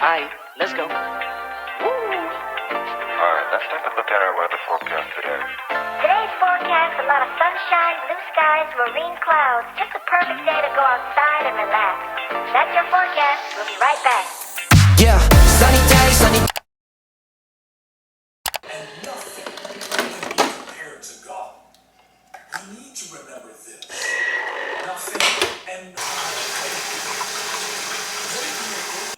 Alright, let's go. Woo! Alright, let's take a look at our weather forecast today. Today's forecast, a lot of sunshine, blue skies, marine clouds. Just a perfect day to go outside and relax. That's your forecast. We'll be right back. Yeah, sunny day, sunny. And nothing can be compared to God. We need to remember this. Nothing and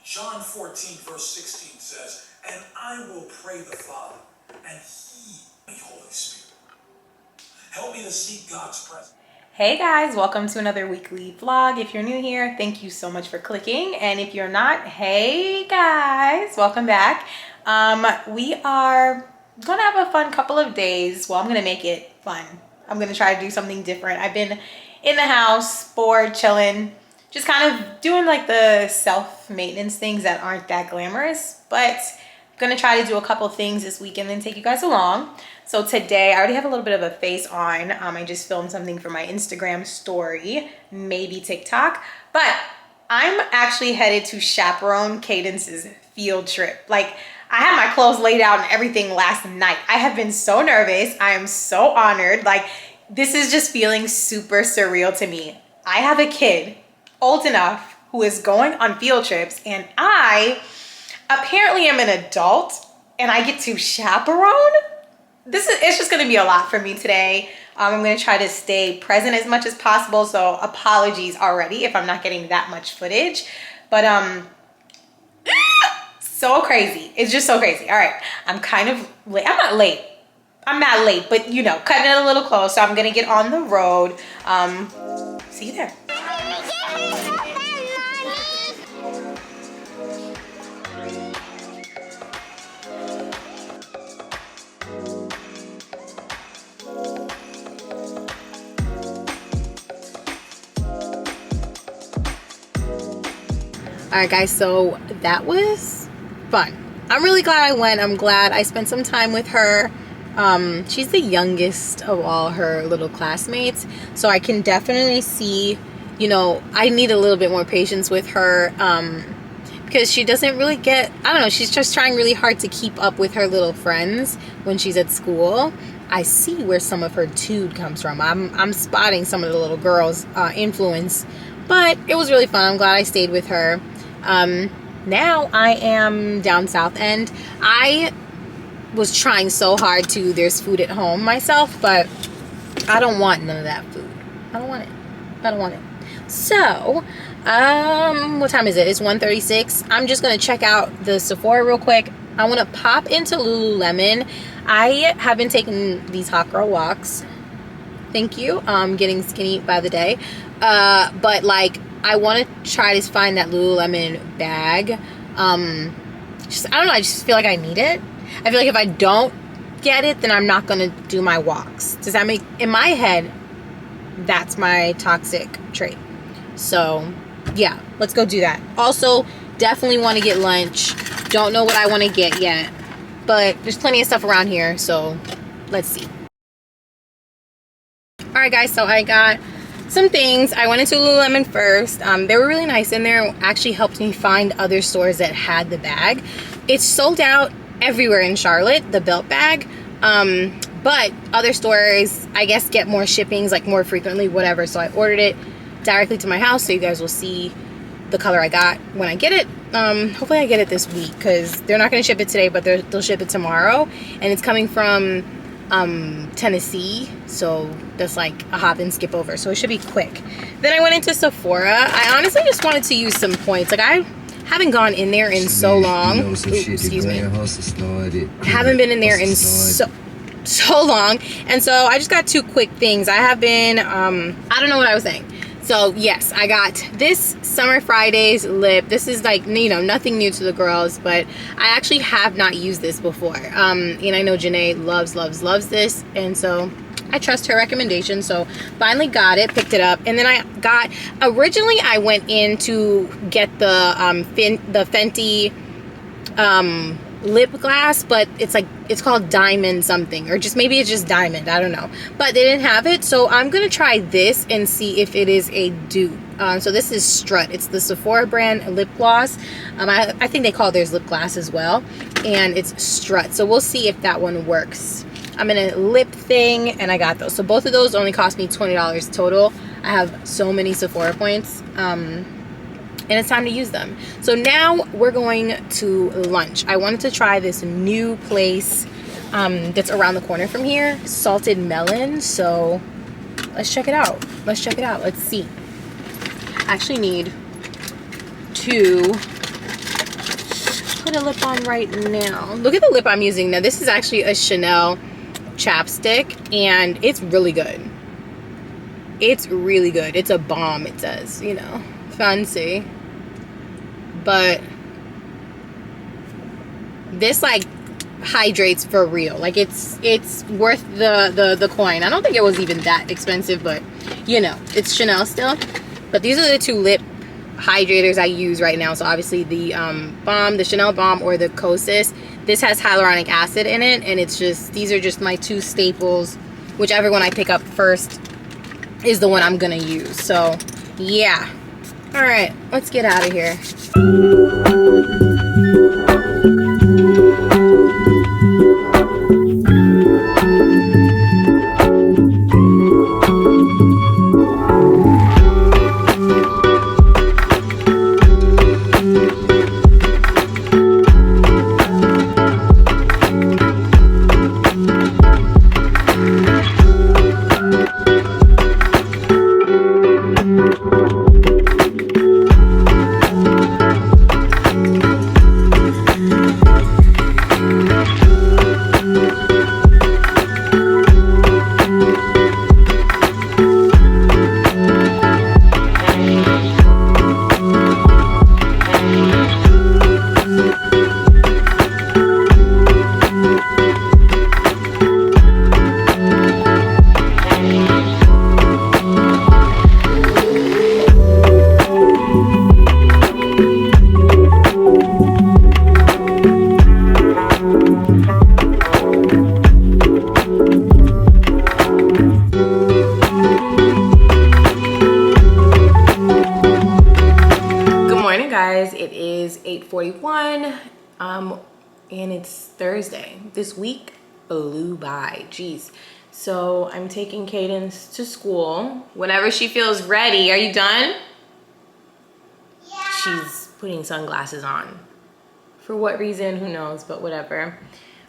John 14, verse 16 says, "And I will pray the Father, and He, the Holy Spirit, help me to seek God's presence." Hey guys, welcome to another weekly vlog. If you're new here, thank you so much for clicking. And if you're not, hey guys, welcome back. We are gonna have a fun couple of days. Well, I'm gonna make it fun. I'm gonna try to do something different. I've been in the house, bored, chilling, just kind of doing like the self-maintenance things that aren't that glamorous, but I'm gonna try to do a couple things this weekend and take you guys along. So today, I already have a little bit of a face on. I just filmed something for my Instagram story, maybe TikTok, but I'm actually headed to chaperone Cadence's field trip. Like, I had my clothes laid out and everything last night. I have been so nervous. I am so honored. Like, this is just feeling super surreal to me. I have a kid old enough who is going on field trips, and I apparently am an adult and I get to chaperone. It's just gonna be a lot for me today. I'm gonna try to stay present as much as possible, so apologies already if I'm not getting that much footage, but so crazy. It's just so crazy. All right, I'm kind of late. I'm not late. I'm not late, but you know, cutting it a little close, so I'm gonna get on the road. See you there. All right guys, so that was fun. I'm really glad I went. I'm glad I spent some time with her. She's the youngest of all her little classmates, so I can definitely see, you know, I need a little bit more patience with her, because she doesn't really get, I don't know, she's just trying really hard to keep up with her little friends when she's at school. I see where some of her tude comes from. I'm spotting some of the little girls' influence, but it was really fun. I'm glad I stayed with her. Now I am down south end. I was trying so hard to, there's food at home myself, but I don't want none of that food. I don't want it. I don't want it. So, what time is it? It's 1:36. I'm just going to check out the Sephora real quick. I want to pop into Lululemon. I have been taking these hot girl walks. Thank you. Getting skinny by the day. But like, I want to try to find that Lululemon bag. I don't know. I just feel like I need it. I feel like if I don't get it, then I'm not going to do my walks. Does that make, in my head, that's my toxic trait. So yeah, let's go do that. Also, definitely want to get lunch. Don't know what I want to get yet, but there's plenty of stuff around here. So let's see. All right guys, so I got some things. I went into Lululemon first. They were really nice in there. Actually helped me find other stores that had the bag. It's sold out everywhere in Charlotte, the belt bag. But other stores, I guess, get more shippings, like more frequently, whatever. So I ordered it directly to my house, so you guys will see the color I got when I get it. Hopefully I get it this week, because they're not going to ship it today, but they'll ship it tomorrow. And it's coming from Tennessee, so that's like a hop and skip over, so it should be quick. Then I went into Sephora. I honestly just wanted to use some points. Like, I haven't gone in there in so long. Ooh, excuse me. Haven't been in there in so long, and so I just got two quick things. I have been I don't know what I was saying. So yes, I got this Summer Fridays lip. This is like, you know, nothing new to the girls, but I actually have not used this before. And I know Janae loves this, and so I trust her recommendation. So finally got it, picked it up, and then I got, originally I went in to get the Fenty lip gloss, but it's called Diamond something, or just maybe it's just Diamond, I don't know, but they didn't have it. So I'm gonna try this and see if it is a dupe. So this is Strut. It's the Sephora brand lip gloss. I think they call theirs lip gloss as well. And it's Strut. So we'll see if that one works. I'm in a lip thing and I got those. So both of those only cost me $20 total. I have so many Sephora points. And it's time to use them. So now we're going to lunch. I wanted to try this new place that's around the corner from here, Salted Melon. So let's check it out. Let's see. I actually need to put a lip on right now. Look at the lip I'm using now. This is actually a Chanel chapstick and it's really good. It's really good. It's a bomb, it says, you know, fancy. But this like hydrates for real. Like it's worth the coin. I don't think it was even that expensive, but you know, it's Chanel still. But these are the two lip hydrators I use right now. So obviously the balm, the Chanel balm or the Kosas. This has hyaluronic acid in it, and it's just, these are just my two staples. Whichever one I pick up first is the one I'm gonna use. So yeah. All right, let's get out of here. It is 8:41 and it's Thursday. This week blew by. Jeez. So I'm taking Cadence to school whenever she feels ready. Are you done? Yeah. She's putting sunglasses on. For what reason? Who knows, but whatever.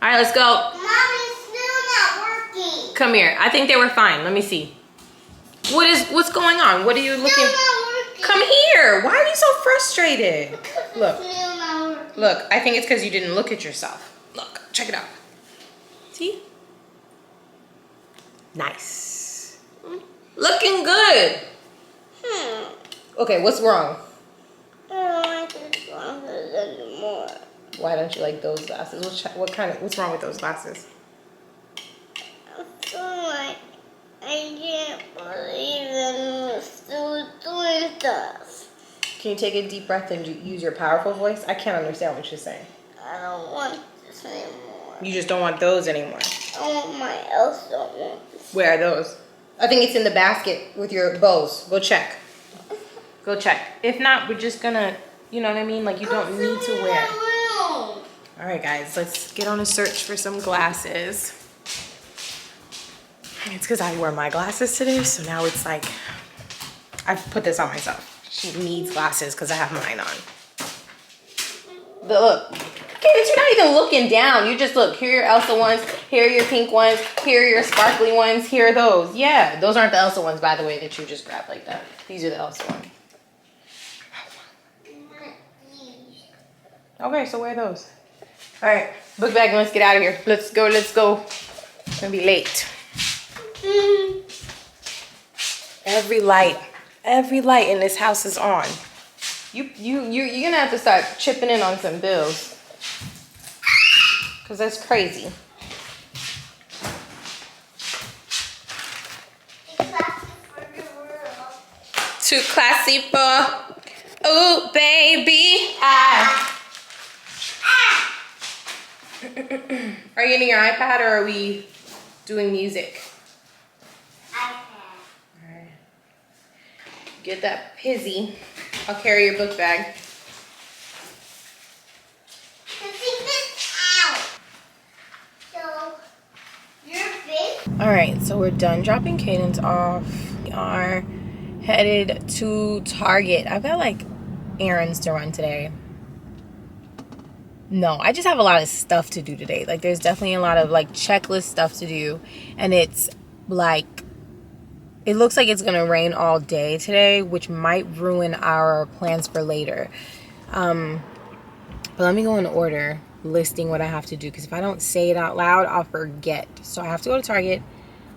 All right, let's go. Mommy's still not working. Come here. I think they were fine. Let me see. What's going on? What are you looking? Still not working. Come here. Why are you so frustrated? Look. Still not working. Look, I think it's because you didn't look at yourself. Look, check it out. See? Nice. Looking good. Okay, what's wrong? I don't like these glasses anymore. Why don't you like those glasses? What's wrong with those glasses? I feel like I can't believe that I'm still doing stuff. Can you take a deep breath and use your powerful voice? I can't understand what you're saying. I don't want this anymore. You just don't want those anymore. I want my else don't want this. Where are those? I think it's in the basket with your bows. Go check. Go check. If not, we're just gonna, you know what I mean? Like you don't need to wear. All right, guys, let's get on a search for some glasses. It's because I wore my glasses today, so now it's like, I've put this on myself. She needs glasses because I have mine on. Look. Cadence, you're not even looking down. You just look. Here are your Elsa ones. Here are your pink ones. Here are your sparkly ones. Here are those. Yeah, those aren't the Elsa ones, by the way, that you just grabbed like that. These are the Elsa ones. Okay, so wear those. All right, book bag and let's get out of here. Let's go, let's go. It's gonna be late. Every light in this house is on. You're gonna have to start chipping in on some bills. Cause that's crazy. Too classy for, oh baby, Are you getting your iPad or are we doing music? iPad. Alright. get that pizzy. I'll carry your book bag. All right, so we're done dropping Cadence off. We are headed to Target. I've got like errands to run today. No, I just have a lot of stuff to do today. Like there's definitely a lot of like checklist stuff to do, and it's like it looks like it's gonna rain all day today, which might ruin our plans for later. But let me go in order, listing what I have to do, because if I don't say it out loud, I'll forget. So I have to go to Target.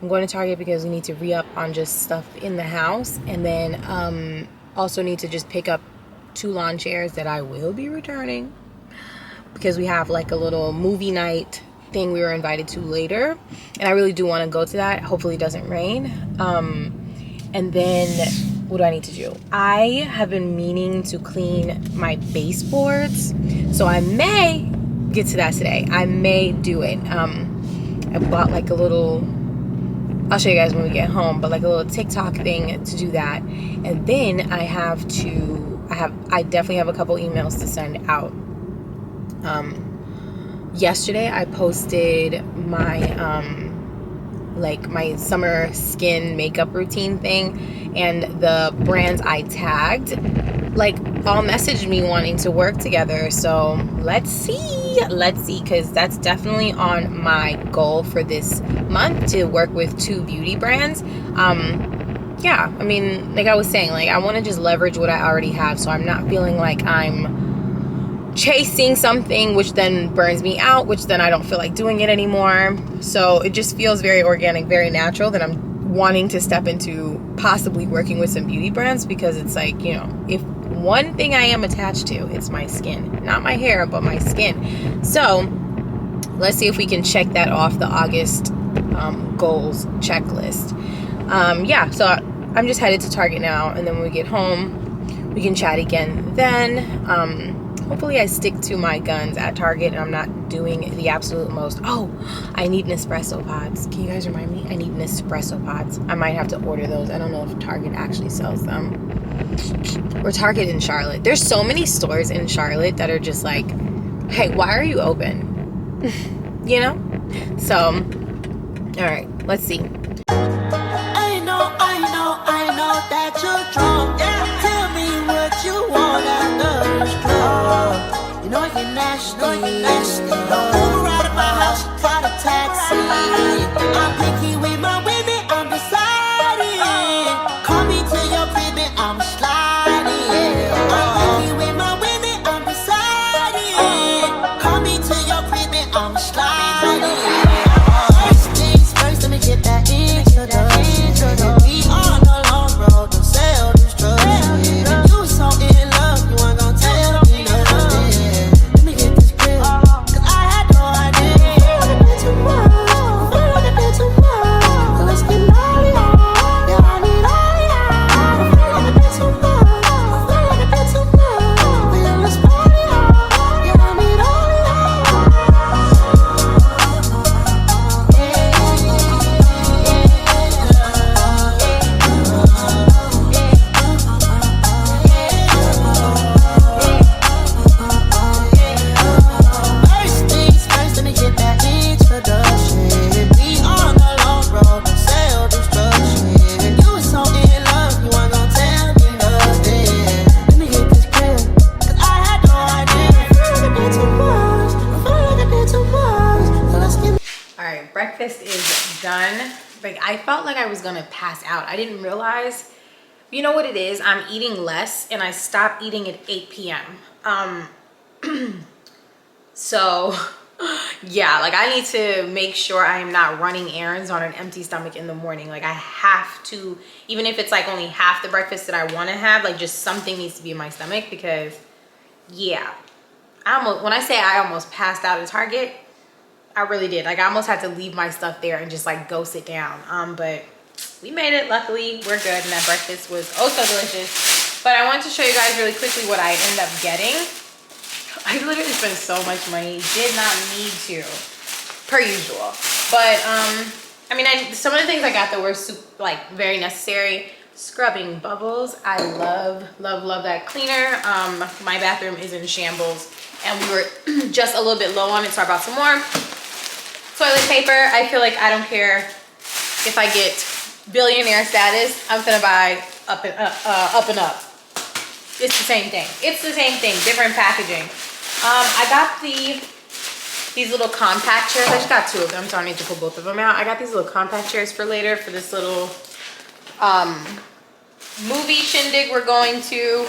I'm going to Target because we need to re-up on just stuff in the house, and then also need to just pick up 2 lawn chairs that I will be returning because we have like a little movie night thing we were invited to later, and I really do want to go to that. Hopefully it doesn't rain. And then what do I need to do? I have been meaning to clean my baseboards, so I may get to that today. I may do it. I bought like a little, I'll show you guys when we get home, but like a little TikTok thing to do that. And then I definitely have a couple emails to send out. Yesterday I posted my like my summer skin makeup routine thing, and the brands I tagged like all messaged me wanting to work together. So let's see, because that's definitely on my goal for this month, to work with 2 beauty brands. Yeah, I mean, like I was saying, like I want to just leverage what I already have, so I'm not feeling like I'm chasing something which then burns me out, which then I don't feel like doing it anymore. So it just feels very organic, very natural that I'm wanting to step into possibly working with some beauty brands, because it's like, you know, if one thing I am attached to, it's my skin. Not my hair, but my skin. So let's see if we can check that off the August goals checklist. Yeah, so I'm just headed to Target now, and then when we get home, we can chat again then. Hopefully I stick to my guns at Target and I'm not doing the absolute most. Oh, I need Nespresso pods. Can you guys remind me? I need Nespresso pods. I might have to order those. I don't know if Target actually sells them. Or Target in Charlotte. There's so many stores in Charlotte that are just like, hey, why are you open? You know? So, all right, let's see. I know that you're drunk. Yeah. Tell me what you want after this drunk. You know you're nasty. Don't move around at my house, try to taxi. I'm picky with my women, I'm deciding. Call me to your crib and I'm sliding. I'm picky with my women, I'm deciding. Call me to your crib and I'm sliding. First things first, let me get that introduction. We on the long road, don't sell this drugs. And you was so in love, you weren't gonna tell me nothing. Let me get this clear, cause I had no idea. I feel like I did too much. So let's get naughty. Yeah, I need all ya. I feel like I did too much. Yeah, let's party. Yeah, I need all First things first, let me get that introduction. We on the long road, don't sell destruction. You was so in love, you weren't gonna tell me nothing. Let me get this clear, cause I had no idea. I feel like I did too much. So let's get. All right, breakfast is done. Like I felt like I was gonna pass out. I didn't realize, you know what it is? I'm eating less and I stopped eating at 8 p.m. So yeah, like I need to make sure I am not running errands on an empty stomach in the morning. Like I have to, even if it's like only half the breakfast that I want to have, like just something needs to be in my stomach, because yeah, when I say I almost passed out at Target, I really did. Like I almost had to leave my stuff there and just like go sit down. But we made it. Luckily, we're good, and that breakfast was oh so delicious. But I wanted to show you guys really quickly what I ended up getting. I literally spent so much money. Did not need to, per usual. But I mean, some of the things I got that were like very necessary. scrubbing bubbles. I love, love, love that cleaner. My bathroom is in shambles and we were just a little bit low on it, so I bought some more. Toilet paper, I feel like I don't care if I get billionaire status, I'm gonna buy up and up. It's the same thing. It's the same thing, different packaging. I got these little compact chairs. I just got 2 of them, so I need to pull both of them out. I got these little compact chairs for later for this little movie shindig we're going to.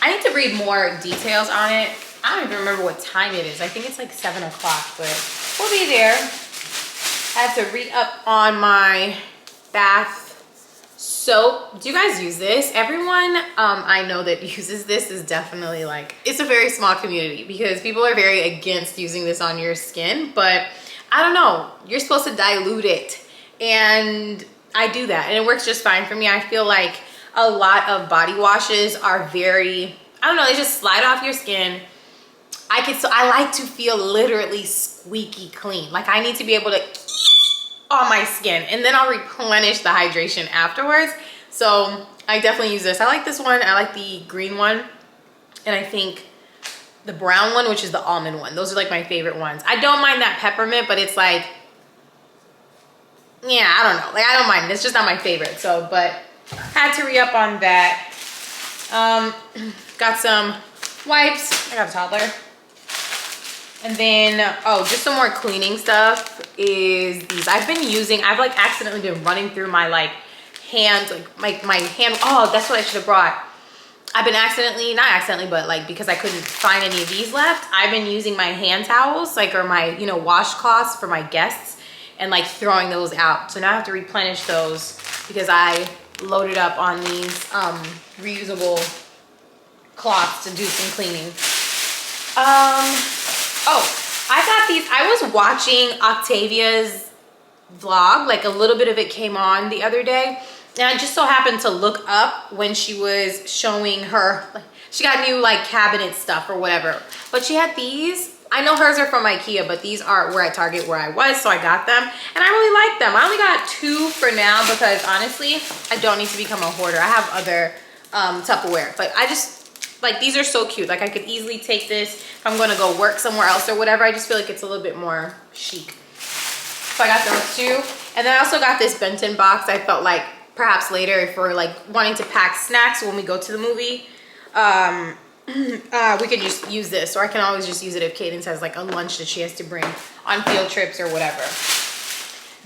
I need to read more details on it. I don't even remember what time it is. I think it's like 7 o'clock, but we'll be there. I have to re-up on my bath soap. Do you guys use this? Everyone I know that uses this is definitely like, it's a very small community because people are very against using this on your skin, but I don't know, you're supposed to dilute it, and I do that and it works just fine for me. I feel like a lot of body washes are very, I don't know, they just slide off your skin. I like to feel literally squeaky clean. Like I need to be able to on my skin, and then I'll replenish the hydration afterwards. So I definitely use this. I like this one. I like the green one, and I think the brown one, which is the almond one. Those are like my favorite ones. I don't mind that peppermint, but it's like, yeah, I don't know. Like I don't mind it. It's just not my favorite. So, but had to re-up on that. Got some wipes. I got a toddler. And then, oh, just some more cleaning stuff is these. I've like accidentally been running through my like hands, like my hand. Oh, that's what I should have brought. I've been not accidentally, but like because I couldn't find any of these left, I've been using my hand towels, like, or my, you know, washcloths for my guests and like throwing those out. So now I have to replenish those because I loaded up on these reusable cloths to do some cleaning. Oh, I got these. I was watching Octavia's vlog, like a little bit of it came on the other day, and I just so happened to look up when she was showing her, like, she got new like cabinet stuff or whatever, but she had these. I know hers are from Ikea, but these were at Target where I was, so I got them, and I really like them. I only got 2 for now because honestly, I don't need to become a hoarder. I have other Tupperware, but I just, like, these are so cute. Like I could easily take this if I'm gonna go work somewhere else or whatever. I just feel like it's a little bit more chic. So I got those 2. And then I also got this Benton box. I felt like perhaps later if we're like wanting to pack snacks when we go to the movie, we could just use this, or I can always just use it if Cadence has like a lunch that she has to bring on field trips or whatever.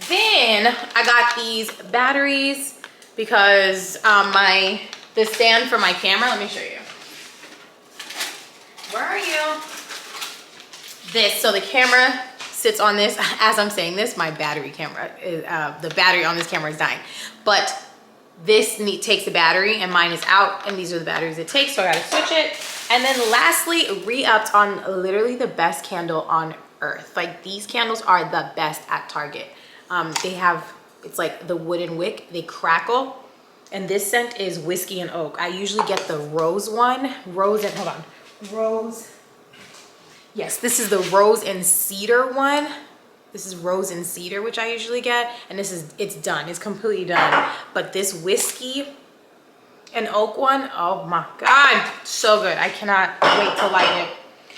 Then I got these batteries because the stand for my camera, let me show you. Where are you? This, so the camera sits on this. As I'm saying this, my battery camera, the battery on this camera is dying. But this takes the battery and mine is out, and these are the batteries it takes, so I gotta switch it. And then lastly, re-upped on literally the best candle on earth. Like these candles are the best at Target. They have, it's like the wooden wick, they crackle. And this scent is whiskey and oak. I usually get the rose one, yes, this is the rose and cedar one. This is rose and cedar, which I usually get, and it's done, it's completely done. But this whiskey and oak one, oh my God, so good. I cannot wait to light it.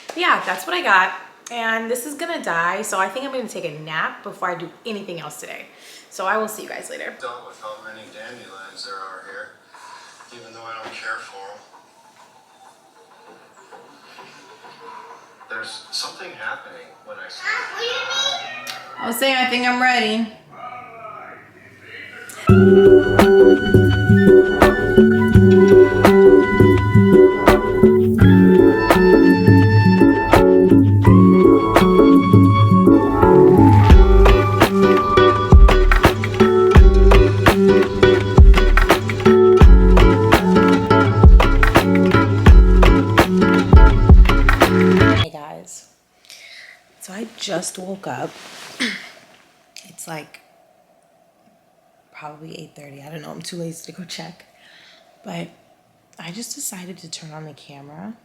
But yeah, that's what I got, and this is gonna die, so I think I'm gonna take a nap before I do anything else today. So I will see you guys later. Dealt with how many dandelions there are here, even though I don't care for them. There's something happening when I sleep. I'll say I think I'm ready. So I just woke up. It's like probably 8:30. I don't know, I'm too lazy to go check. But I just decided to turn on the camera.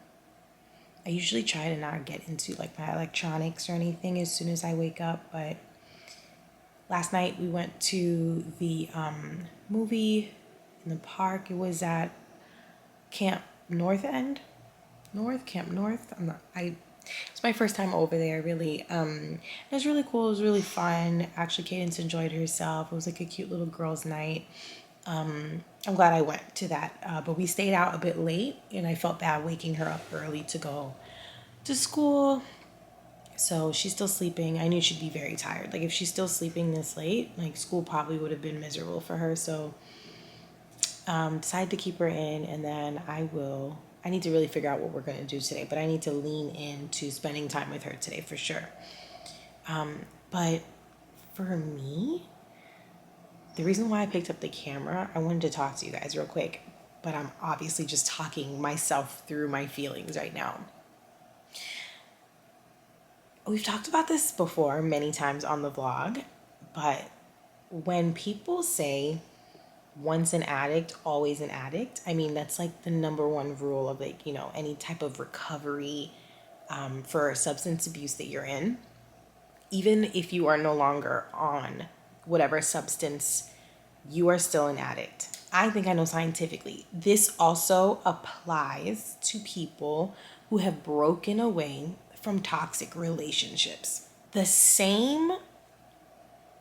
I usually try to not get into like my electronics or anything as soon as I wake up, but last night we went to the movie in the park. It was at Camp North End. Camp North. It's my first time over there, really. It was really cool. It was really fun. Actually, Cadence enjoyed herself. It was like a cute little girls' night. I'm glad I went to that. But we stayed out a bit late, and I felt bad waking her up early to go to school. So she's still sleeping. I knew she'd be very tired. Like if she's still sleeping this late, like school probably would have been miserable for her. So decided to keep her in, and then I need to really figure out what we're going to do today, but I need to lean into spending time with her today for sure. But for me, the reason why I picked up the camera, I wanted to talk to you guys real quick, but I'm obviously just talking myself through my feelings right now. We've talked about this before many times on the vlog, but when people say once an addict, always an addict, I mean, that's like the number one rule of like, you know, any type of recovery for substance abuse that you're in. Even if you are no longer on whatever substance, you are still an addict. I think I know scientifically. This also applies to people who have broken away from toxic relationships. The same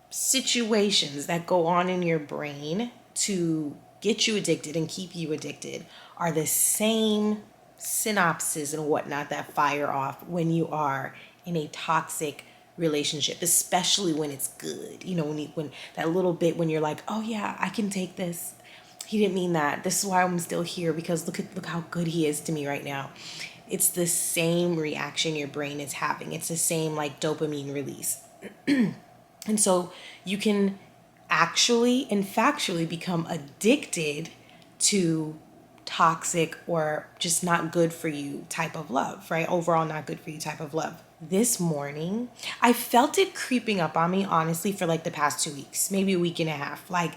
situations that go on in your brain to get you addicted and keep you addicted are the same synapses and whatnot that fire off when you are in a toxic relationship, especially when it's good. You know, when that little bit when you're like, oh yeah, I can take this. He didn't mean that. This is why I'm still here, because look how good he is to me right now. It's the same reaction your brain is having. It's the same like dopamine release. And so you can actually and factually become addicted to toxic or just not good for you type of love, right? Overall, not good for you type of love. This morning, I felt it creeping up on me, honestly, for like the past 2 weeks, maybe a week and a half. Like,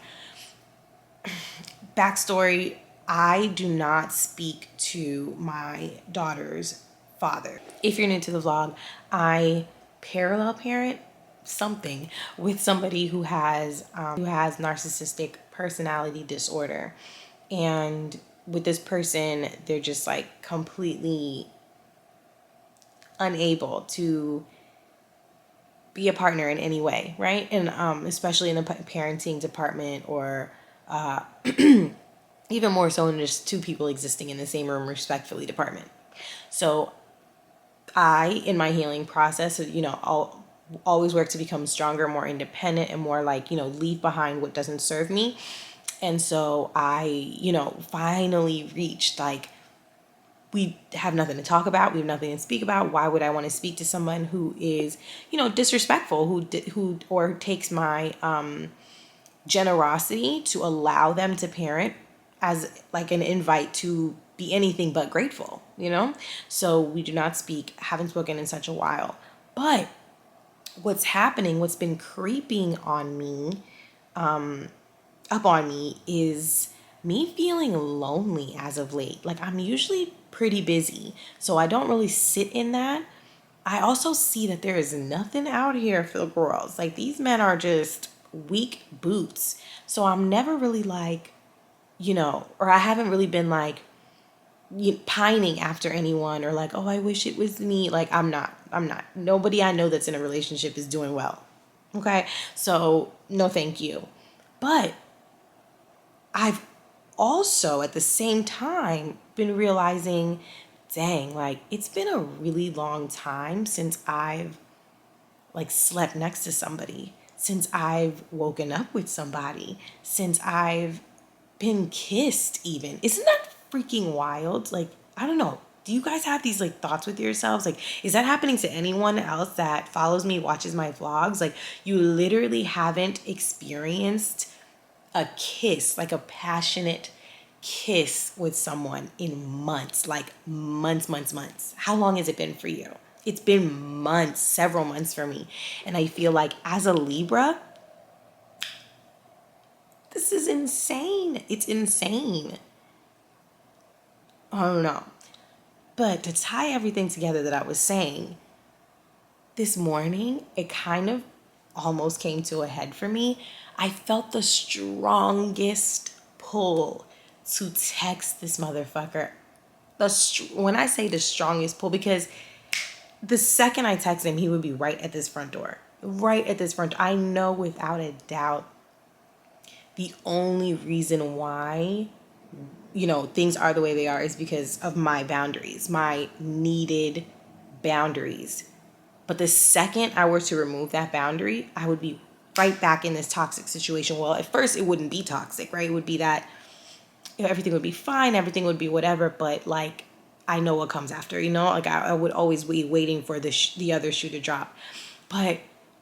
backstory, I do not speak to my daughter's father. If you're new to the vlog, I parallel parent something with somebody who has narcissistic personality disorder. And with this person, they're just like completely unable to be a partner in any way, right? And especially in the parenting department, or even more so in just two people existing in the same room respectfully department. So I, in my healing process, you know, I'll always work to become stronger, more independent, and more like, you know, leave behind what doesn't serve me. And so I, you know, finally reached like, we have nothing to talk about. We have nothing to speak about. Why would I want to speak to someone who is, you know, disrespectful, who or takes my generosity to allow them to parent as like an invite to be anything but grateful, you know? So we do not speak, haven't spoken in such a while. But what's happening, what's been creeping on me, up on me, is me feeling lonely as of late. Like, I'm usually pretty busy, so I don't really sit in that. I also see that there is nothing out here for the girls. Like, these men are just weak boots. So I'm never really like, you know, or I haven't really been like pining after anyone, or like, oh, I wish it was me. Like, I'm not. Nobody I know that's in a relationship is doing well. Okay? So no, thank you. But I've also at the same time been realizing, dang, like it's been a really long time since I've like slept next to somebody, since I've woken up with somebody, since I've been kissed even. Isn't that freaking wild? Like, I don't know. Do you guys have these like thoughts with yourselves? Like, is that happening to anyone else that follows me, watches my vlogs? Like, you literally haven't experienced a kiss, like a passionate kiss with someone in months, like months. How long has it been for you? It's been months, several months for me. And I feel like as a Libra, this is insane. It's insane. I don't know. But to tie everything together that I was saying, this morning, it kind of almost came to a head for me. I felt the strongest pull to text this motherfucker. When I say the strongest pull, because the second I text him, he would be right at this front door. Right at this front door. I know without a doubt the only reason why, things are the way they are is because of my boundaries, my needed boundaries. But the second I were to remove that boundary, I would be right back in this toxic situation. Well, at first it wouldn't be toxic, right? It would be that everything would be fine, everything would be whatever, but like I know what comes after, like I would always be waiting for the other shoe to drop. But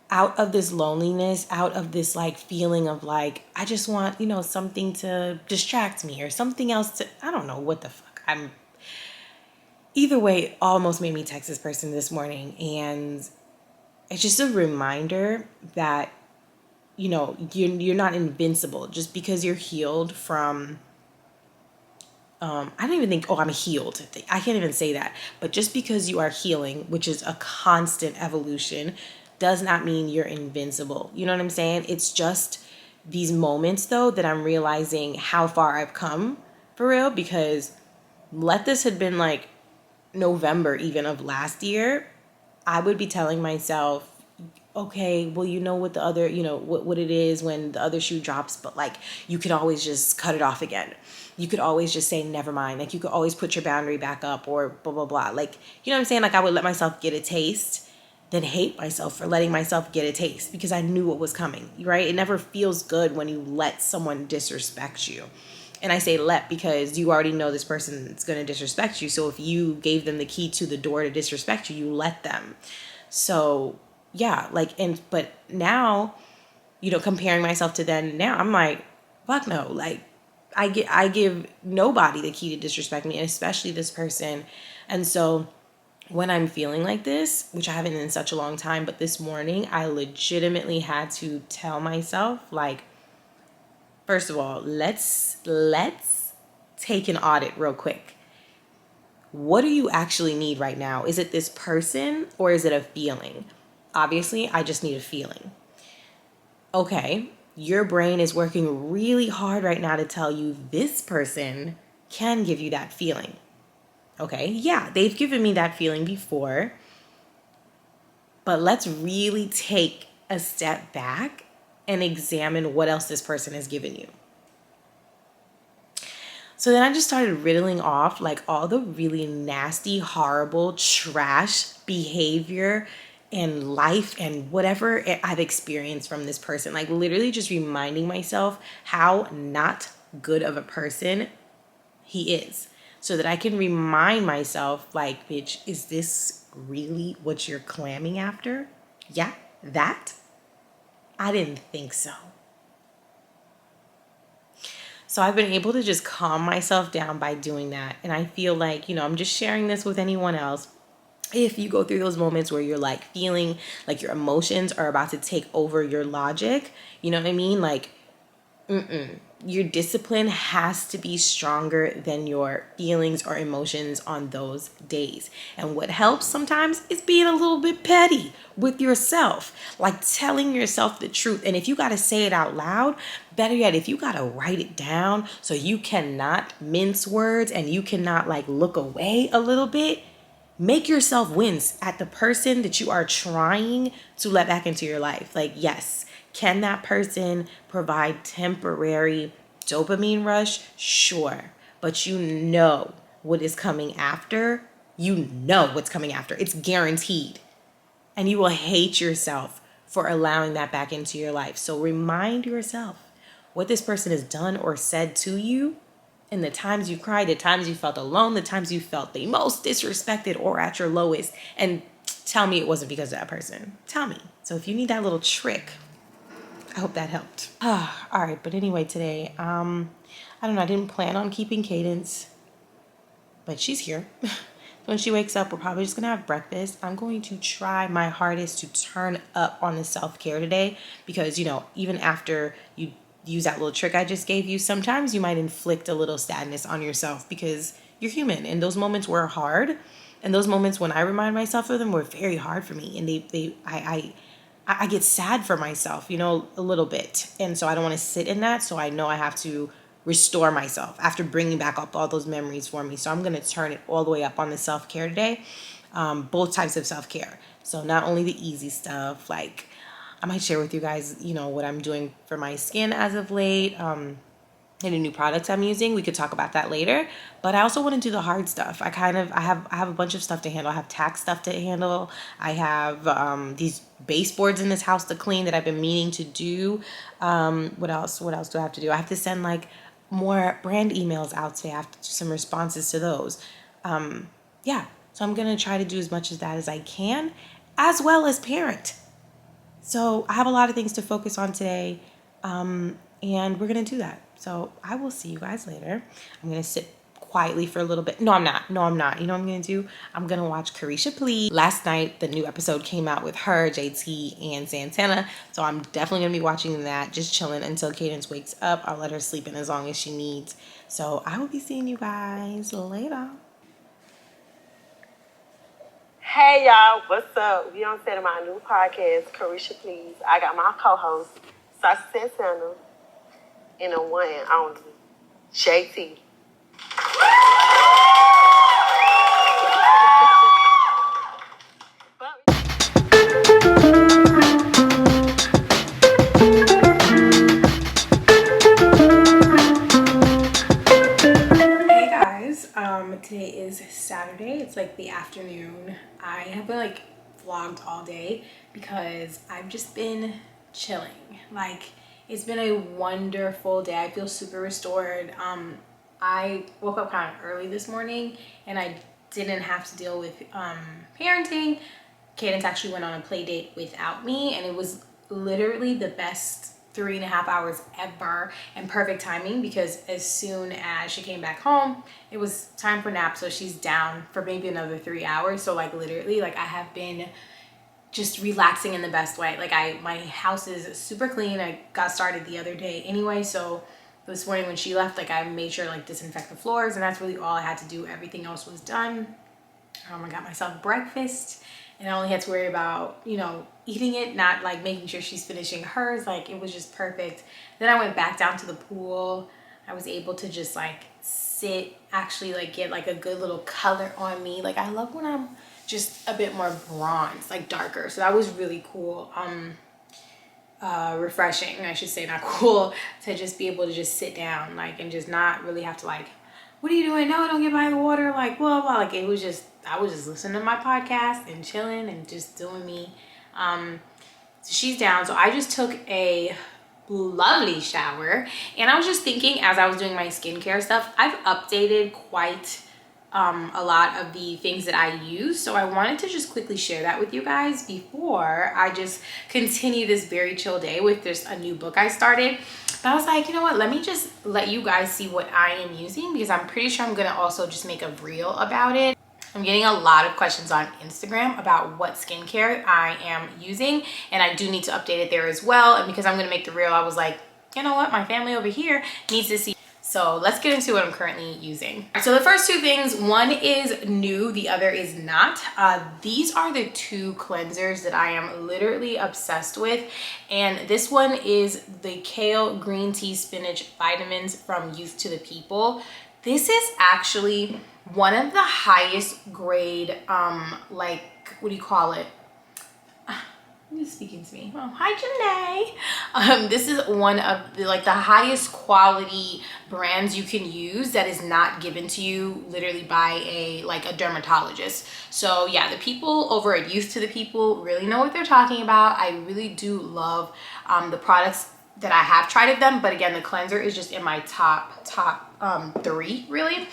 out of this loneliness, out of this like feeling of like, I just want, something to distract me or something else to, I don't know what the fuck. Either way, it almost made me text this person this morning. And it's just a reminder that, you're not invincible just because you're healed from, I don't even think, I'm healed. I can't even say that. But just because you are healing, which is a constant evolution, does not mean you're invincible. You know what I'm saying? It's just these moments, though, that I'm realizing how far I've come for real. Because let this had been like November even of last year, I would be telling myself, okay, well, what the other, what it is when the other shoe drops, but like you could always just cut it off again. You could always just say, never mind. Like you could always put your boundary back up or blah, blah, blah. Like, you know what I'm saying? Like I would let myself get a taste, then hate myself for letting myself get a taste because I knew what was coming, right? It never feels good when you let someone disrespect you. And I say let because you already know this person is going to disrespect you. So if you gave them the key to the door to disrespect you, you let them. So yeah, but now, comparing myself to then now, I'm like, fuck no. Like I give nobody the key to disrespect me, and especially this person. And so when I'm feeling like this, which I haven't in such a long time, but this morning I legitimately had to tell myself, like, first of all, let's take an audit real quick. What do you actually need right now? Is it this person or is it a feeling? Obviously, I just need a feeling. Okay, your brain is working really hard right now to tell you this person can give you that feeling. Okay, yeah, they've given me that feeling before. But let's really take a step back and examine what else this person has given you. So then I just started riddling off like all the really nasty, horrible, trash behavior and life and whatever I've experienced from this person. Like literally just reminding myself how not good of a person he is. So that I can remind myself like, bitch, is this really what you're clamming after? Yeah, that? I didn't think so. So I've been able to just calm myself down by doing that. And I feel like, I'm just sharing this with anyone else. If you go through those moments where you're like feeling like your emotions are about to take over your logic, you know what I mean? Like, your discipline has to be stronger than your feelings or emotions on those days. And what helps sometimes is being a little bit petty with yourself, like telling yourself the truth. And if you got to say it out loud, better yet, if you got to write it down so you cannot mince words and you cannot like look away a little bit, make yourself wince at the person that you are trying to let back into your life. Like, yes, can that person provide temporary dopamine rush? Sure. But you know what is coming after. You know what's coming after. It's guaranteed. And you will hate yourself for allowing that back into your life. So remind yourself what this person has done or said to you, and the times you cried, the times you felt alone, the times you felt the most disrespected or at your lowest. And tell me it wasn't because of that person. Tell me. So if you need that little trick, I hope that helped. All right. But anyway, today, I don't know. I didn't plan on keeping cadence, but she's here. When she wakes up, we're probably just going to have breakfast. I'm going to try my hardest to turn up on the self-care today because, even after you use that little trick I just gave you, sometimes you might inflict a little sadness on yourself because you're human. And those moments were hard. And those moments when I remind myself of them were very hard for me. And I get sad for myself, a little bit. And so I don't want to sit in that. So I know I have to restore myself after bringing back up all those memories for me. So I'm going to turn it all the way up on the self-care today. Both types of self-care. So not only the easy stuff, like I might share with you guys, you know, what I'm doing for my skin as of late, any new products I'm using. We could talk about that later. But I also want to do the hard stuff. I have a bunch of stuff to handle. I have tax stuff to handle. I have these baseboards in this house to clean that I've been meaning to do. What else do I have to do? I have to send like more brand emails out today. I have to do some responses to those. Yeah. So I'm going to try to do as much of that as I can, as well as parent. So I have a lot of things to focus on today, and we're going to do that. So I will see you guys later. I'm going to sit quietly for a little bit. No, I'm not. You know what I'm going to do? I'm going to watch Carisha Please. Last night, the new episode came out with her, JT, and Santana. So I'm definitely going to be watching that, just chilling until Cadence wakes up. I'll let her sleep in as long as she needs. So I will be seeing you guys later. Hey y'all, what's up? We on set of my new podcast, Carisha Please. I got my co-host, Saucy Santana, and the one and only JT. Hey guys, today is Saturday. It's like the afternoon. I have been like vlogged all day because I've just been chilling. Like, it's been a wonderful day. I feel super restored. I woke up kind of early this morning and I didn't have to deal with parenting. Cadence actually went on a play date without me, and it was literally the best 3.5 hours ever, and perfect timing because as soon as she came back home, it was time for nap. So she's down for maybe another 3 hours. So like literally, like I have been just relaxing in the best way. Like my house is super clean. I got started the other day anyway. So this morning when she left, like I made sure to like disinfect the floors, and that's really all I had to do. Everything else was done. I got myself breakfast, and I only had to worry about, you know, eating it, not like making sure she's finishing hers. Like it was just perfect. Then I went back down to the pool. I was able to just like sit, actually like get like a good little color on me. Like I love when I'm just a bit more bronze, like darker. So that was really cool. Refreshing, I should say, not cool, to just be able to just sit down, like, and just not really have to like, what are you doing? No, don't get by the water, like blah blah. Like it was just, I was just listening to my podcast and chilling and just doing me. So she's down. So I just took a lovely shower, and I was just thinking as I was doing my skincare stuff, I've updated quite a lot of the things that I use. So I wanted to just quickly share that with you guys before I just continue this very chill day with just a new book I started. But I was like, you know what, let me just let you guys see what I am using, because I'm pretty sure I'm gonna also just make a reel about it. I'm getting a lot of questions on Instagram about what skincare I am using, and I do need to update it there as well. And because I'm gonna make the reel, I was like, you know what, my family over here needs to see. So let's get into what I'm currently using. So the first two things, one is new, the other is not. These are the two cleansers that I am literally obsessed with. And this one is the Kale Green Tea Spinach Vitamins from Youth to the People. This is actually one of the highest grade, like, what do you call it? Who's speaking to me? Oh, hi, Janae. This is one of the highest quality brands you can use that is not given to you literally by a dermatologist. So yeah, the people over at Youth to the People really know what they're talking about. I really do love the products that I have tried of them, but again, the cleanser is just in my top 3 really.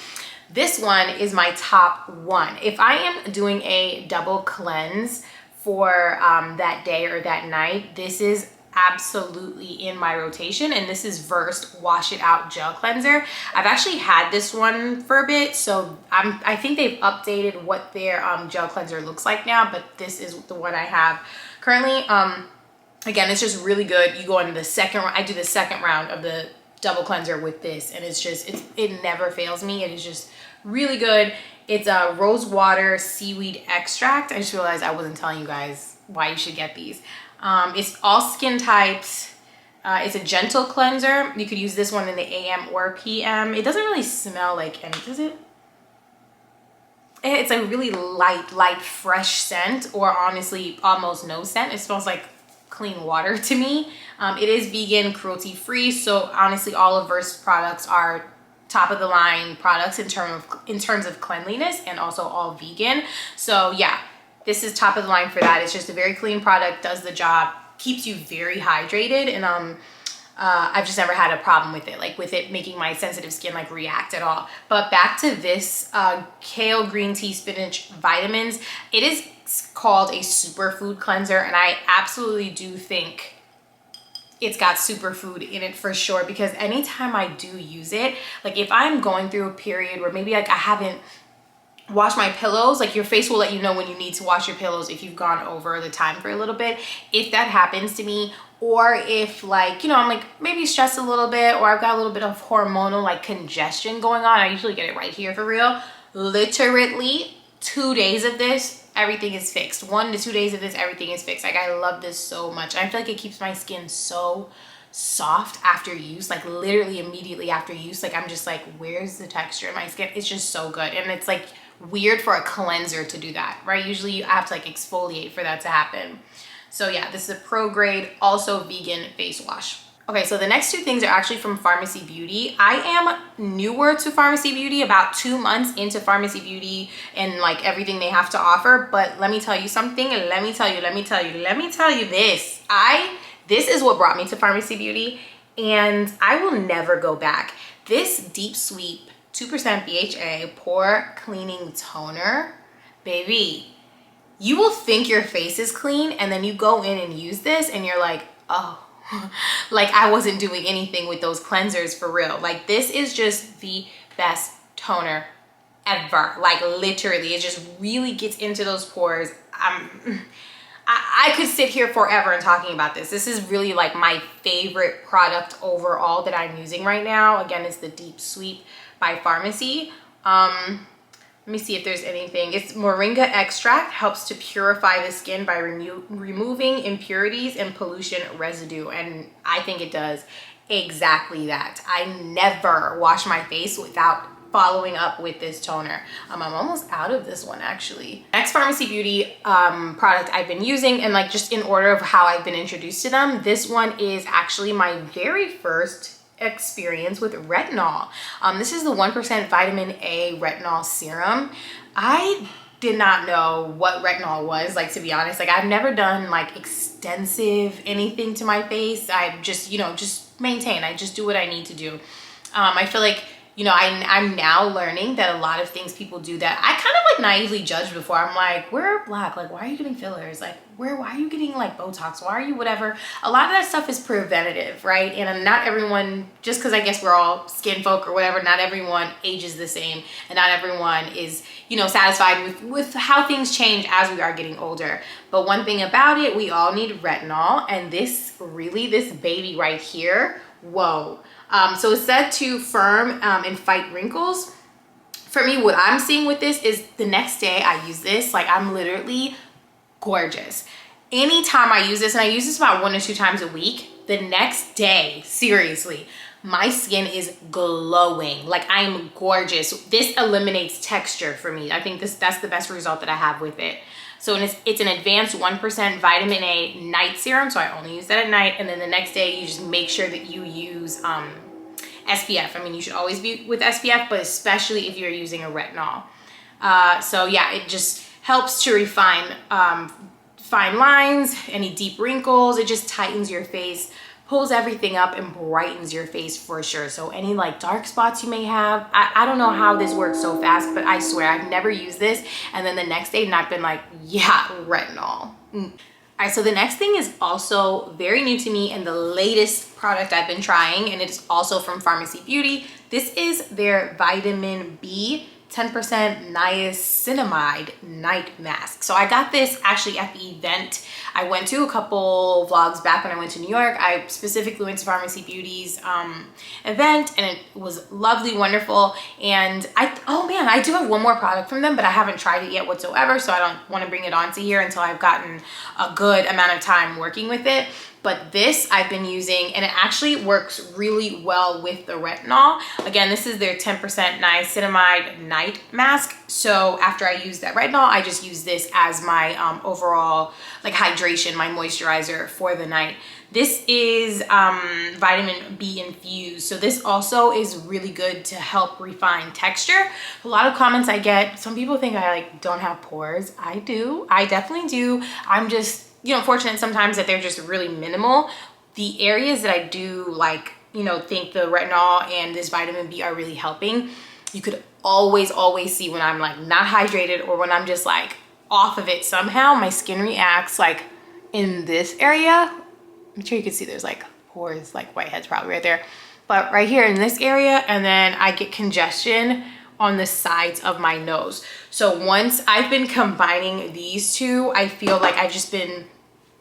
This one is my top 1. If I am doing a double cleanse for that day or that night, this is absolutely in my rotation, and this is Versed Wash It Out Gel Cleanser. I've actually had this one for a bit, so I think they've updated what their gel cleanser looks like now, but this is the one I have currently. Again, it's just really good. You go into the second round. I do the second round of the double cleanser with this, and it's just, it never fails me. It is just really good. It's a rose water seaweed extract. I just realized I wasn't telling you guys why you should get these. It's all skin types. It's a gentle cleanser. You could use this one in the AM or PM. It doesn't really smell like anything, does it? It's a really light, fresh scent, or honestly, almost no scent. It smells like clean water to me. It is vegan, cruelty-free, so honestly, all of Verse products are top of the line products in terms of cleanliness, and also all vegan. So yeah, this is top of the line for that. It's just a very clean product, does the job, keeps you very hydrated, and I've just never had a problem with it, like with it making my sensitive skin like react at all. But back to this kale, green tea, spinach, vitamins. It is called a superfood cleanser, and I absolutely do think it's got superfood in it for sure, because anytime I do use it, like if I'm going through a period where maybe like I haven't washed my pillows, like your face will let you know when you need to wash your pillows if you've gone over the time for a little bit. If that happens to me, or if like, you know, I'm like maybe stressed a little bit, or I've got a little bit of hormonal like congestion going on, I usually get it right here for real. Literally 2 days of this, everything is fixed. 1 to 2 days of this, everything is fixed. Like I love this so much. I feel like it keeps my skin so soft after use, like literally immediately after use. Like I'm just like, where's the texture in my skin? It's just so good. And it's like weird for a cleanser to do that, right? Usually you have to like exfoliate for that to happen. So yeah, this is a pro grade, also vegan face wash. Okay, so the next two things are actually from Pharmacy Beauty. I am newer to Pharmacy Beauty, about 2 months into Pharmacy Beauty and like everything they have to offer. But let me tell you something, and let me tell you this. This is what brought me to Pharmacy Beauty, and I will never go back. This Deep Sweep 2% BHA pore cleaning toner, baby, you will think your face is clean, and then you go in and use this and you're like, oh, like I wasn't doing anything with those cleansers for real. Like this is just the best toner ever. Like literally, it just really gets into those pores. I could sit here forever and talking about this. This is really like my favorite product overall that I'm using right now. Again, it's the Deep Sweep by Pharmacy. Let me see if there's anything. It's moringa extract, helps to purify the skin by removing impurities and pollution residue. And I think it does exactly that. I never wash my face without following up with this toner. I'm almost out of this one actually. Next Pharmacy Beauty product I've been using, and like just in order of how I've been introduced to them, this one is actually my very first experience with retinol. This is the 1% vitamin A retinol serum. I did not know what retinol was, like, to be honest. Like I've never done like extensive anything to my face. I just, you know, just maintain. I just do what I need to do. I feel like, you know, I'm now learning that a lot of things people do that I kind of like naively judged before. I'm like, we're black, like why are you getting fillers? Like why are you getting like Botox? Why are you whatever? A lot of that stuff is preventative, right? And not everyone, just because I guess we're all skin folk or whatever, not everyone ages the same, and not everyone is, you know, satisfied with how things change as we are getting older. But one thing about it, we all need retinol, and this baby right here, whoa. So it's said to firm and fight wrinkles. For me, what I'm seeing with this is the next day I use this, like I'm literally gorgeous. Anytime I use this, and I use this about 1 or 2 times a week, the next day, seriously, my skin is glowing. Like I'm gorgeous. This eliminates texture for me. I think that's the best result that I have with it. So it's an advanced 1% vitamin A night serum. So I only use that at night. And then the next day, you just make sure that you use SPF. I mean, you should always be with SPF, but especially if you're using a retinol. So yeah, it just helps to refine fine lines, any deep wrinkles. It just tightens your face, pulls everything up, and brightens your face for sure. So any like dark spots you may have, I don't know how this works so fast, but I swear I've never used this and then the next day not been like, yeah, retinol. All right, so the next thing is also very new to me and the latest product I've been trying, and it's also from Pharmacy Beauty. This is their vitamin B 10% niacinamide night mask. So I got this actually at the event I went to a couple vlogs back when I went to New York. I specifically went to Pharmacy Beauty's event, and it was lovely, wonderful. And oh man, I do have one more product from them, but I haven't tried it yet whatsoever, so I don't want to bring it onto here until I've gotten a good amount of time working with it. But this I've been using, and it actually works really well with the retinol. Again, this is their 10% niacinamide night mask. So after I use that retinol, I just use this as my overall like hydration, my moisturizer for the night. This is vitamin B infused. So this also is really good to help refine texture. A lot of comments I get, some people think I like don't have pores. I do, I definitely do. I'm just, you know, fortunate sometimes that they're just really minimal. The areas that I do like, you know, think the retinol and this vitamin B are really helping, you could always see when I'm like not hydrated or when I'm just like off of it somehow, my skin reacts like in this area. I'm sure you can see there's like pores, like whiteheads probably right there. But right here in this area, and then I get congestion on the sides of my nose. So once I've been combining these two, I feel like I've just been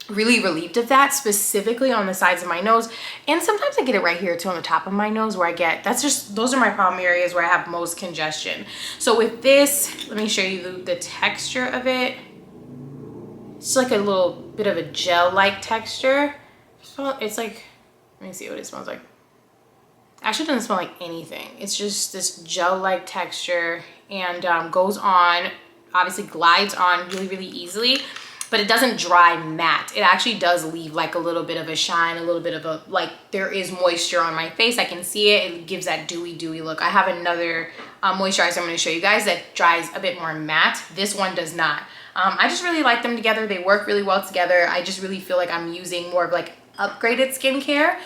really relieved of that, specifically on the sides of my nose. And sometimes I get it right here too on the top of my nose where I get, that's just, those are my problem areas where I have most congestion. So with this, let me show you the texture of it. It's like a little bit of a gel-like texture. So it's like, let me see what it smells like. Actually, it doesn't smell like anything. It's just this gel-like texture and goes on, obviously glides on really easily, but it doesn't dry matte. It actually does leave like a little bit of a shine, a little bit of a, like there is moisture on my face. I can see it. It gives that dewy look. I have another moisturizer I'm going to show you guys that dries a bit more matte. This one does not. I just really like them together. They work really well together. I just really feel like I'm using more of like upgraded skincare.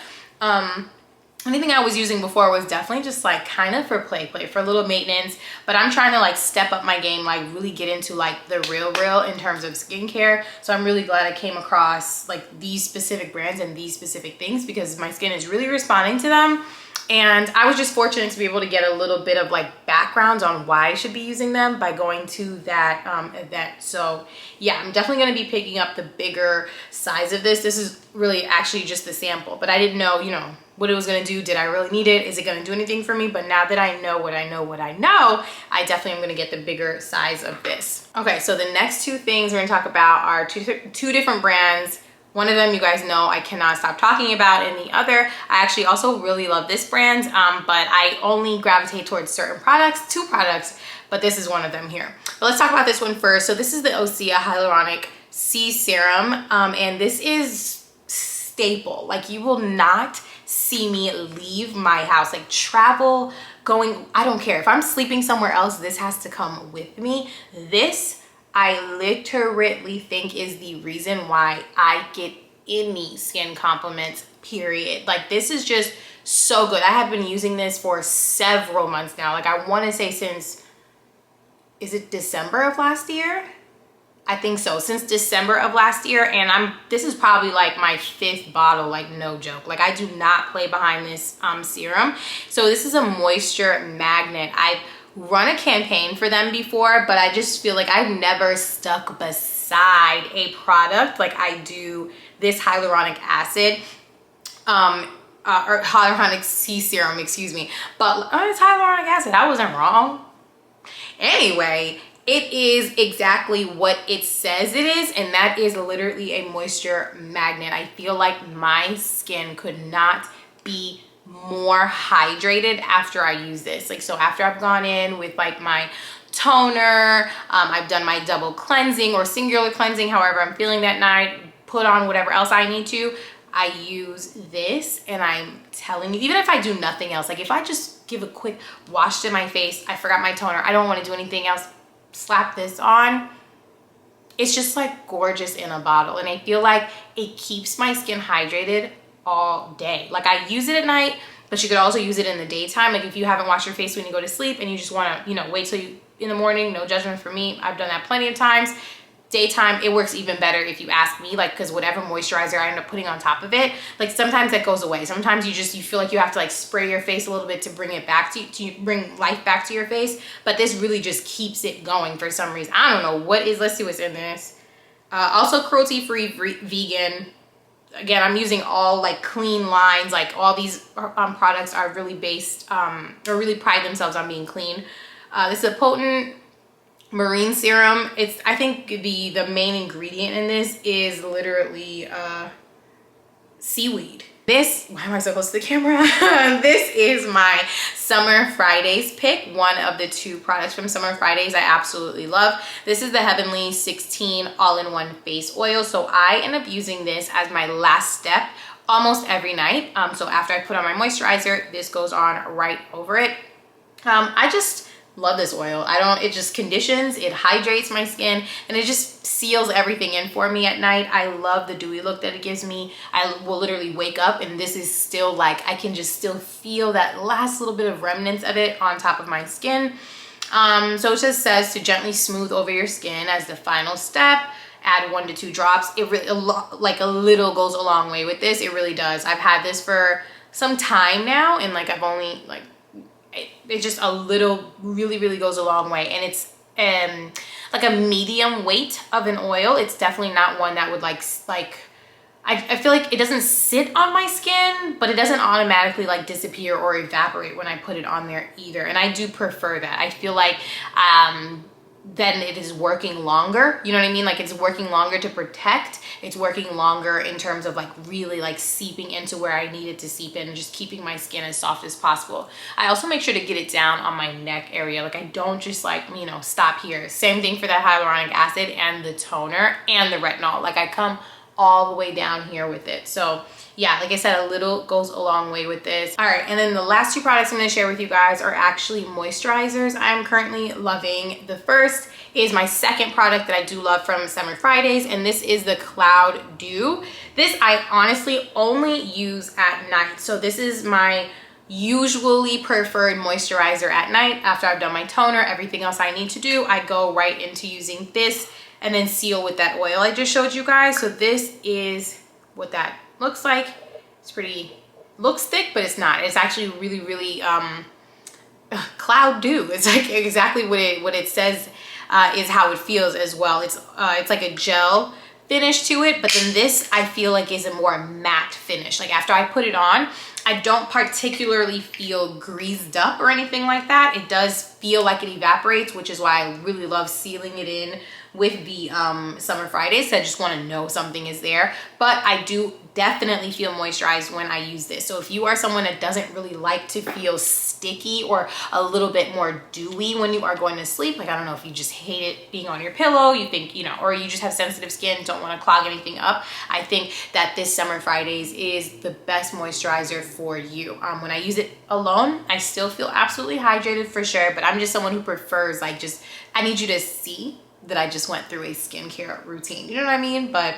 Anything I was using before was definitely just like kind of for play, for a little maintenance, but I'm trying to like step up my game, like really get into like the real in terms of skincare. So I'm really glad I came across like these specific brands and these specific things because my skin is really responding to them. And I was just fortunate to be able to get a little bit of like backgrounds on why I should be using them by going to that event. So yeah, I'm definitely going to be picking up the bigger size of this. This is really actually just the sample, but I didn't know, you know, what it was going to do. Did I really need it? Is it going to do anything for me? But now that I know what I know, I definitely am going to get the bigger size of this. Okay, so the next two things we're going to talk about are two different brands. One of them you guys know I cannot stop talking about, and the other I actually also really love this brand, but I only gravitate towards certain products, two products, but this is one of them here. But let's talk about this one first. So this is the Osea Hyaluronic C Serum, and this is staple. Like you will not see me leave my house, like travel, going, I don't care. If I'm sleeping somewhere else, this has to come with me. This I literally think is the reason why I get any skin compliments, period. Like this is just so good. I have been using this for several months now. Like I want to say since, is it December of last year? I think so, since December of last year. And this is probably like my 5th bottle, like no joke. Like I do not play behind this serum. So this is a moisture magnet. I've run a campaign for them before, but I just feel like I've never stuck beside a product like I do this hyaluronic acid, or hyaluronic C serum, excuse me. But it's hyaluronic acid, I wasn't wrong. Anyway, it is exactly what it says it is, and that is literally a moisture magnet. I feel like my skin could not be more hydrated after I use this. Like, so after I've gone in with like my toner, I've done my double cleansing or singular cleansing, however I'm feeling that night, put on whatever else I need to, I use this, and I'm telling you, even if I do nothing else, like if I just give a quick wash to my face, I forgot my toner, I don't want to do anything else, slap this on, it's just like gorgeous in a bottle. And I feel like it keeps my skin hydrated all day. Like I use it at night, but you could also use it in the daytime. Like if you haven't washed your face when you go to sleep and you just want to, you know, wait till you in the morning, no judgment for me, I've done that plenty of times. Daytime, it works even better if you ask me, like, because whatever moisturizer I end up putting on top of it, like sometimes that goes away. Sometimes you feel like you have to like spray your face a little bit to bring it back to bring life back to your face. But this really just keeps it going for some reason. I don't know what is, let's see what's in this. Also cruelty-free, vegan. Again, I'm using all like clean lines. Like all these products are really based, or really pride themselves on being clean. This is a potent marine serum. I think the main ingredient in this is literally seaweed. This, why am I so close to the camera? This is my Summer Fridays pick, one of the 2 products from Summer Fridays I absolutely love. This is the Heavenly 16 all-in-one face oil. So I end up using this as my last step almost every night. So after I put on my moisturizer, this goes on right over it. I just love this oil. It just conditions, it hydrates my skin, and it just seals everything in for me at night. I love the dewy look that it gives me. I will literally wake up and this is still like, I can just still feel that last little bit of remnants of it on top of my skin. So it just says to gently smooth over your skin as the final step. Add 1 to 2 drops. It really, like a little goes a long way with this. It really does. I've had this for some time now, and like I've only like, it just a little really goes a long way. And it's like a medium weight of an oil. It's definitely not one that would like I feel like it doesn't sit on my skin, but it doesn't automatically like disappear or evaporate when I put it on there either. And I do prefer that. I feel like then it is working longer. You know what I mean? Like it's working longer to protect. It's working longer in terms of like really like seeping into where I need it to seep in and just keeping my skin as soft as possible. I also make sure to get it down on my neck area. Like I don't just like, you know, stop here. Same thing for the hyaluronic acid and the toner and the retinol. Like I come all the way down here with it. So yeah, like I said, a little goes a long way with this. All right, and then the last 2 products I'm going to share with you guys are actually moisturizers I'm currently loving. The first is my second product that I do love from Summer Fridays, and this is the Cloud Dew. This I honestly only use at night. So this is my usually preferred moisturizer at night. After I've done my toner, everything else I need to do, I go right into using this and then seal with that oil I just showed you guys. So this is what that looks like. It's pretty, looks thick, but it's not. It's actually really Cloud Dew. It's like exactly what it says is how it feels as well. It's like a gel finish to it, but then this I feel like is a more matte finish. Like after I put it on, I don't particularly feel greased up or anything like that. It does feel like it evaporates, which is why I really love sealing it in with the Summer Fridays. So I just want to know something is there, but I do definitely feel moisturized when I use this. So if you are someone that doesn't really like to feel sticky or a little bit more dewy when you are going to sleep, like I don't know if you just hate it being on your pillow, you think, you know, or you just have sensitive skin, don't want to clog anything up, I think that this Summer Fridays is the best moisturizer for you. When I use it alone, I still feel absolutely hydrated for sure, but I'm just someone who prefers like just, I need you to see that I just went through a skincare routine. You know what I mean? But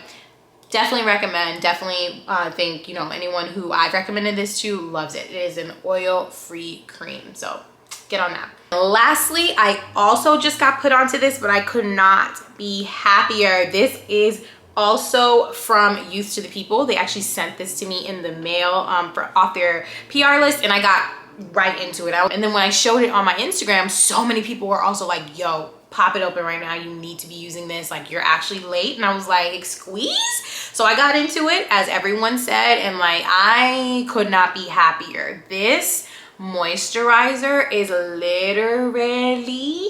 definitely recommend, definitely think, you know, anyone who I've recommended this to loves it. It is an oil-free cream, so get on that. Lastly, I also just got put onto this, but I could not be happier. This is also from Youth to the People. They actually sent this to me in the mail off their PR list, and I got right into it. And then when I showed it on my Instagram, so many people were also like, yo, pop it open right now, you need to be using this, like you're actually late. And I was like, squeeze. So I got into it, as everyone said, and like I could not be happier. This moisturizer is literally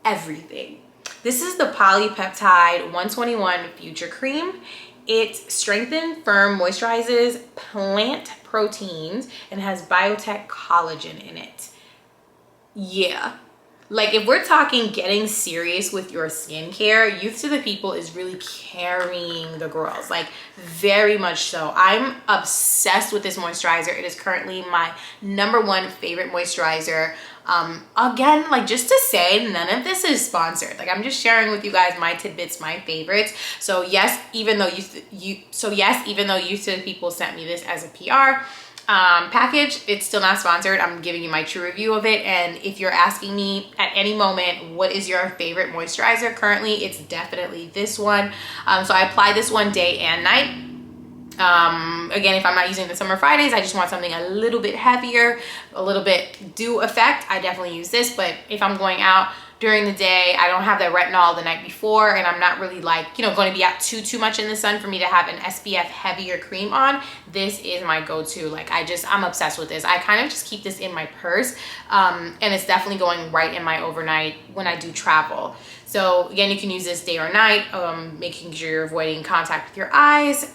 everything. This is the Polypeptide 121 Future Cream. It strengthens, firm, moisturizes plant proteins, and has biotech collagen in it. Yeah. Like if we're talking getting serious with your skincare, Youth to the People is really carrying the girls, like very much so. I'm obsessed with this moisturizer. It is currently my #1 favorite moisturizer. Again, like just to say, none of this is sponsored. Like I'm just sharing with you guys my tidbits, my favorites. So yes, even though Youth to the People sent me this as a PR package, it's still not sponsored. I'm giving you my true review of it, and if you're asking me at any moment what is your favorite moisturizer currently, it's definitely this one. So I apply this one day and night. Again, if I'm not using the Summer Fridays, I just want something a little bit heavier, a little bit dew effect, I definitely use this. But if I'm going out during the day, I don't have that retinol the night before, and I'm not really like, you know, going to be out too much in the sun for me to have an SPF heavier cream on, this is my go-to. Like I'm obsessed with this. I kind of just keep this in my purse, and it's definitely going right in my overnight when I do travel. So again, you can use this day or night, making sure you're avoiding contact with your eyes.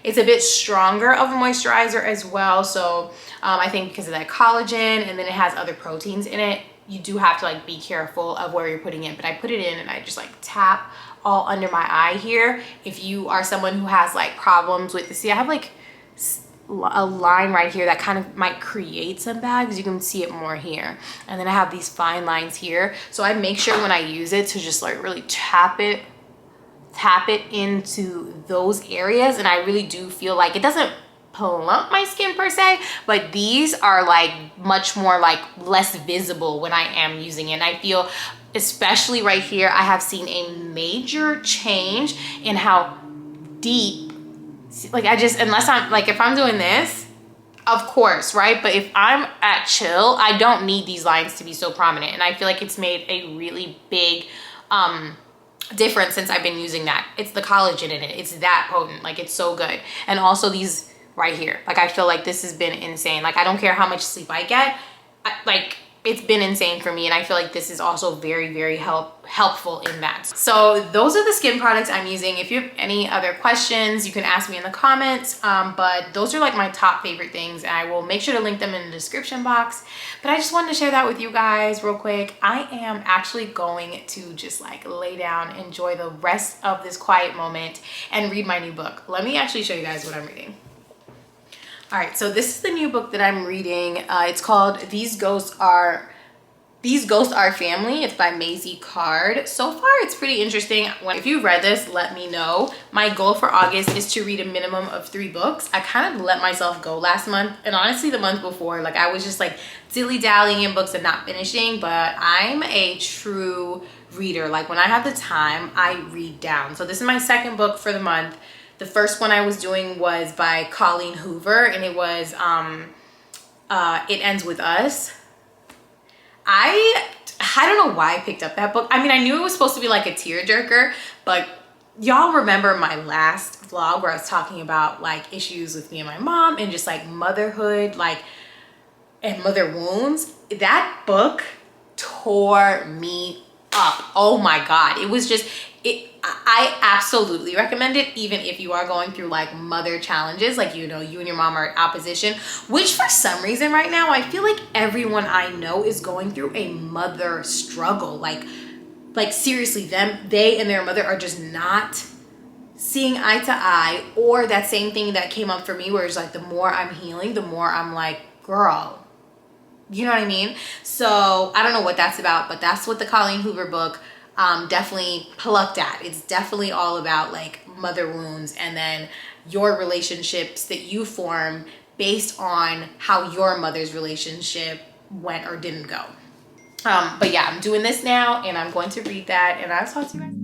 It's a bit stronger of a moisturizer as well. So I think because of that collagen, and then it has other proteins in it, you do have to like be careful of where you're putting it. But I put it in and I just like tap all under my eye here. If you are someone who has like problems with the, see, I have like a line right here that kind of might create some bags. You can see it more here, and then I have these fine lines here. So I make sure when I use it to just like really tap it into those areas, and I really do feel like it doesn't plump my skin per se, but these are like much more like less visible when I am using it. And I feel especially right here, I have seen a major change in how deep, like I just, unless I'm like, if I'm doing this, of course, right? But if I'm at chill, I don't need these lines to be so prominent. And I feel like it's made a really big difference since I've been using that. It's the collagen in it. It's that potent. Like, it's so good. And also these right here. Like, I feel like this has been insane. Like, I don't care how much sleep I get. Like, it's been insane for me, and I feel like this is also very, very helpful in that. So those are the skin products I'm using. If you have any other questions, you can ask me in the comments, but those are like my top favorite things, and I will make sure to link them in the description box. But I just wanted to share that with you guys real quick. I am actually going to just like lay down, enjoy the rest of this quiet moment, and read my new book. Let me actually show you guys what I'm reading. All right, so this is the new book that I'm reading. It's called These Ghosts Are Family. It's by Maisie Card. So far, it's pretty interesting. If you've read this, let me know. My goal for August is to read a minimum of 3 books. I kind of let myself go last month, and honestly the month before, like I was just like dilly-dallying in books and not finishing, but I'm a true reader. Like when I have the time, I read down. So this is my second book for the month. The first one I was doing was by Colleen Hoover, and it was It Ends With Us. I don't know why I picked up that book. I mean, I knew it was supposed to be like a tearjerker, but y'all remember my last vlog where I was talking about like issues with me and my mom and just like motherhood, like, and mother wounds. That book tore me up. Oh my God. It was just, I absolutely recommend it, even if you are going through like mother challenges, like, you know, you and your mom are in opposition, which for some reason right now, I feel like everyone I know is going through a mother struggle. Like seriously, they and their mother are just not seeing eye to eye, or that same thing that came up for me where it's like, the more I'm healing, the more I'm like, girl, you know what I mean? So I don't know what that's about, but that's what the Colleen Hoover book definitely plucked at. It's definitely all about like mother wounds, and then your relationships that you form based on how your mother's relationship went or didn't go. But yeah, I'm doing this now, and I'm going to read that, and I'll talk to you guys.